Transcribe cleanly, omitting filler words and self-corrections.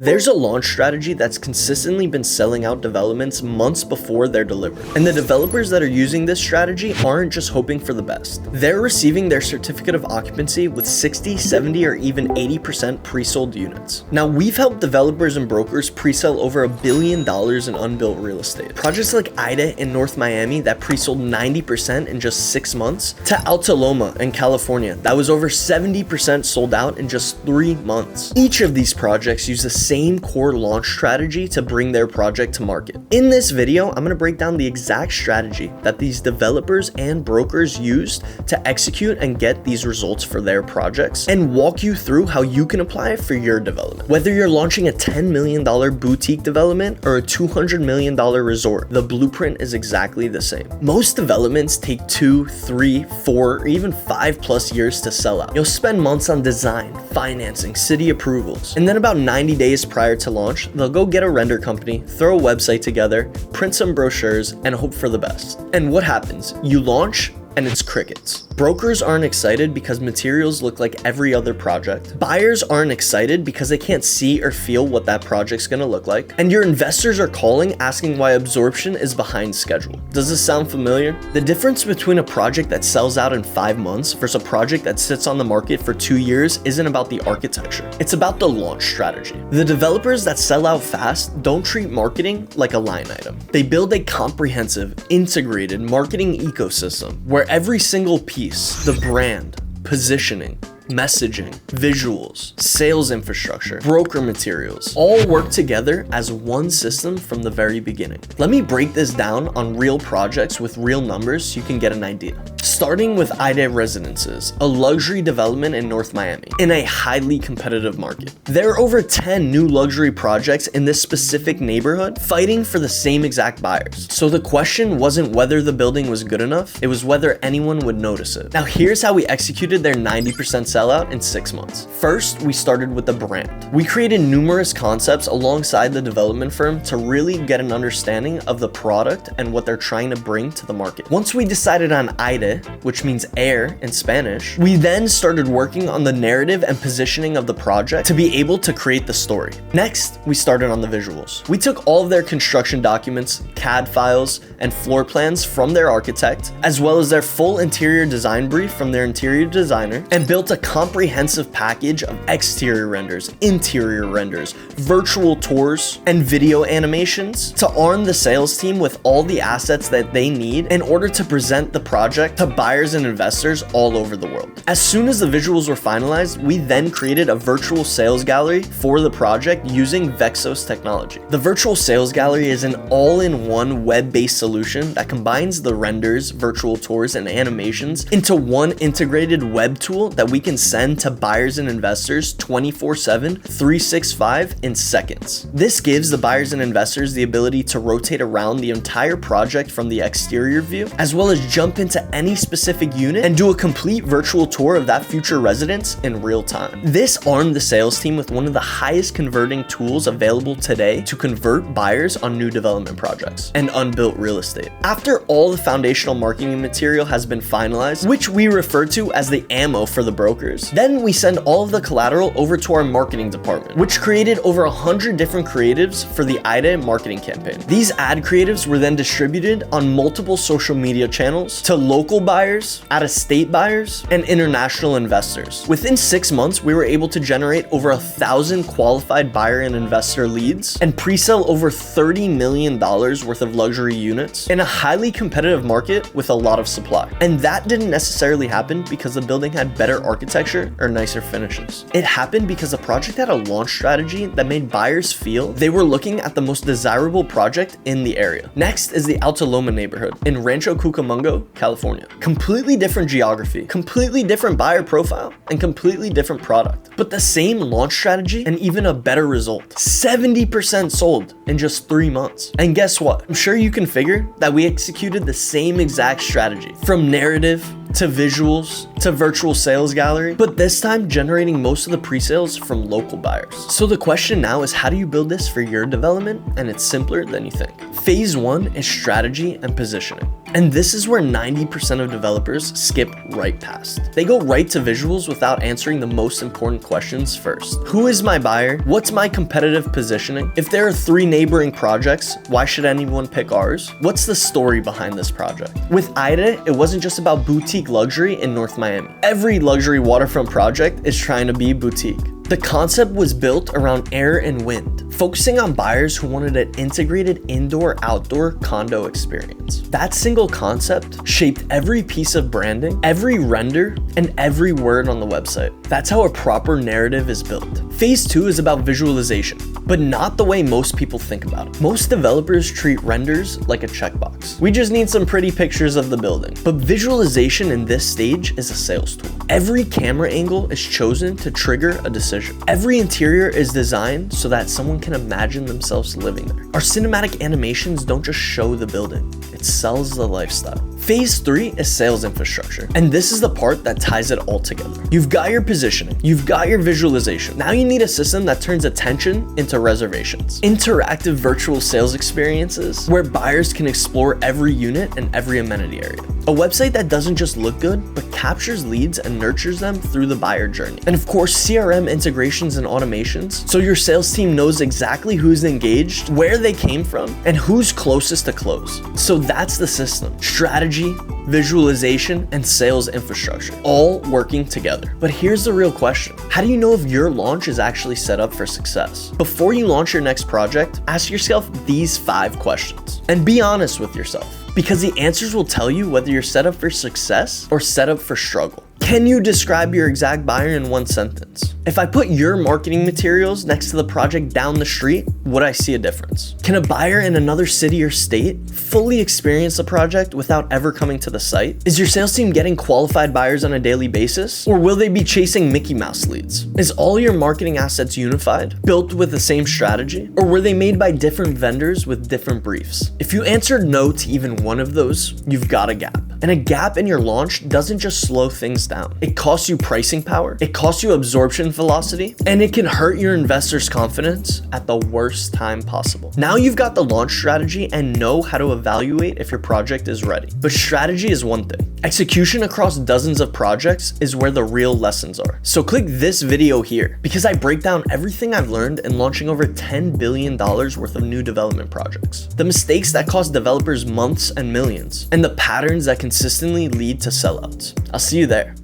There's a launch strategy that's consistently been selling out developments months before they're delivered. And the developers that are using this strategy aren't just hoping for the best. They're receiving their certificate of occupancy with 60, 70, or even 80% pre-sold units. Now, we've helped developers and brokers pre-sell over $1 billion in unbuilt real estate. Projects like Aire in North Miami that pre-sold 90% in just 6 months, to Alta Loma in California that was over 70% sold out in just 3 months. Each of these projects use the same core launch strategy to bring their project to market. In this video, I'm going to break down the exact strategy that these developers and brokers used to execute and get these results for their projects, and walk you through how you can apply it for your development. Whether you're launching a $10 million boutique development or a $200 million resort, the blueprint is exactly the same. Most developments take 2, 3, 4, or even 5+ years to sell out. You'll spend months on design, financing, city approvals, and then about 90 days prior to launch, they'll go get a render company, throw a website together, print some brochures, and hope for the best. And what happens? You launch, and it's crickets. Brokers aren't excited because materials look like every other project. Buyers aren't excited because they can't see or feel what that project's gonna look like. And your investors are calling asking why absorption is behind schedule. Does this sound familiar? The difference between a project that sells out in 5 months versus a project that sits on the market for 2 years isn't about the architecture. It's about the launch strategy. The developers that sell out fast don't treat marketing like a line item. They build a comprehensive, integrated marketing ecosystem where every single piece, the brand, positioning, messaging, visuals, sales infrastructure, broker materials, all work together as one system from the very beginning. Let me break this down on real projects with real numbers so you can get an idea. Starting with Aire Residences, a luxury development in North Miami, in a highly competitive market. There are over 10 new luxury projects in this specific neighborhood fighting for the same exact buyers. So the question wasn't whether the building was good enough, it was whether anyone would notice it. Now here's how we executed their 90% sellout in 6 months. First, we started with the brand. We created numerous concepts alongside the development firm to really get an understanding of the product and what they're trying to bring to the market. Once we decided on Aire, which means air in Spanish, we then started working on the narrative and positioning of the project to be able to create the story. Next, we started on the visuals. We took all of their construction documents, CAD files, and floor plans from their architect, as well as their full interior design brief from their interior designer, and built a comprehensive package of exterior renders, interior renders, virtual tours, and video animations to arm the sales team with all the assets that they need in order to present the project to buyers and investors all over the world. As soon as the visuals were finalized, we then created a virtual sales gallery for the project using Vexos technology. The virtual sales gallery is an all-in-one web-based solution that combines the renders, virtual tours, and animations into one integrated web tool that we can send to buyers and investors 24/7, 365 in seconds. This gives the buyers and investors the ability to rotate around the entire project from the exterior view, as well as jump into any specific unit and do a complete virtual tour of that future residence in real time. This armed the sales team with one of the highest converting tools available today to convert buyers on new development projects and unbuilt real estate. After all the foundational marketing material has been finalized, which we refer to as the ammo for the brokers, then we send all of the collateral over to our marketing department, which created over 100 different creatives for the Aire marketing campaign. These ad creatives were then distributed on multiple social media channels to local buyers, out-of-state buyers, and international investors. Within 6 months, we were able to generate over 1,000 qualified buyer and investor leads and pre-sell over $30 million worth of luxury units in a highly competitive market with a lot of supply. And that didn't necessarily happen because the building had better architecture or nicer finishes. It happened because the project had a launch strategy that made buyers feel they were looking at the most desirable project in the area. Next is the Alta Loma neighborhood in Rancho Cucamonga, California. Completely different geography, completely different buyer profile, and completely different product. But the same launch strategy and even a better result. 70% sold in just 3 months. And guess what? I'm sure you can figure that we executed the same exact strategy. From narrative to visuals to virtual sales gallery, but this time generating most of the pre-sales from local buyers. So the question now is, how do you build this for your development? And it's simpler than you think. Phase 1 is strategy and positioning. And this is where 90% of developers skip right past. They go right to visuals without answering the most important questions first. Who is my buyer? What's my competitive positioning? If there are 3 neighboring projects, why should anyone pick ours? What's the story behind this project? With Aire, it wasn't just about boutique luxury in North Miami. Every luxury waterfront project is trying to be boutique. The concept was built around air and wind, focusing on buyers who wanted an integrated indoor-outdoor condo experience. That single concept shaped every piece of branding, every render, and every word on the website. That's how a proper narrative is built. Phase 2 is about visualization, but not the way most people think about it. Most developers treat renders like a checkbox. We just need some pretty pictures of the building. But visualization in this stage is a sales tool. Every camera angle is chosen to trigger a decision. Every interior is designed so that someone can imagine themselves living there. Our cinematic animations don't just show the building, it sells the lifestyle. Phase 3 is sales infrastructure, and this is the part that ties it all together. You've got your positioning, you've got your visualization. Now you need a system that turns attention into reservations. Interactive virtual sales experiences where buyers can explore every unit and every amenity area. A website that doesn't just look good, but captures leads and nurtures them through the buyer journey. And of course, CRM integrations and automations, so your sales team knows exactly who's engaged, where they came from, and who's closest to close. So that's the system. Strategy, visualization, and sales infrastructure, all working together. But here's the real question. How do you know if your launch is actually set up for success? Before you launch your next project, ask yourself these 5 questions. And be honest with yourself, because the answers will tell you whether you're set up for success or set up for struggle. Can you describe your exact buyer in 1 sentence? If I put your marketing materials next to the project down the street, would I see a difference? Can a buyer in another city or state fully experience the project without ever coming to the site? Is your sales team getting qualified buyers on a daily basis? Or will they be chasing Mickey Mouse leads? Is all your marketing assets unified, built with the same strategy? Or were they made by different vendors with different briefs? If you answered no to even one of those, you've got a gap. And a gap in your launch doesn't just slow things down. It costs you pricing power, it costs you absorption velocity, and it can hurt your investors' confidence at the worst time possible. Now you've got the launch strategy and know how to evaluate if your project is ready. But strategy is one thing. Execution across dozens of projects is where the real lessons are. So click this video here because I break down everything I've learned in launching over $10 billion worth of new development projects. The mistakes that cost developers months and millions, and the patterns that consistently lead to sellouts. I'll see you there.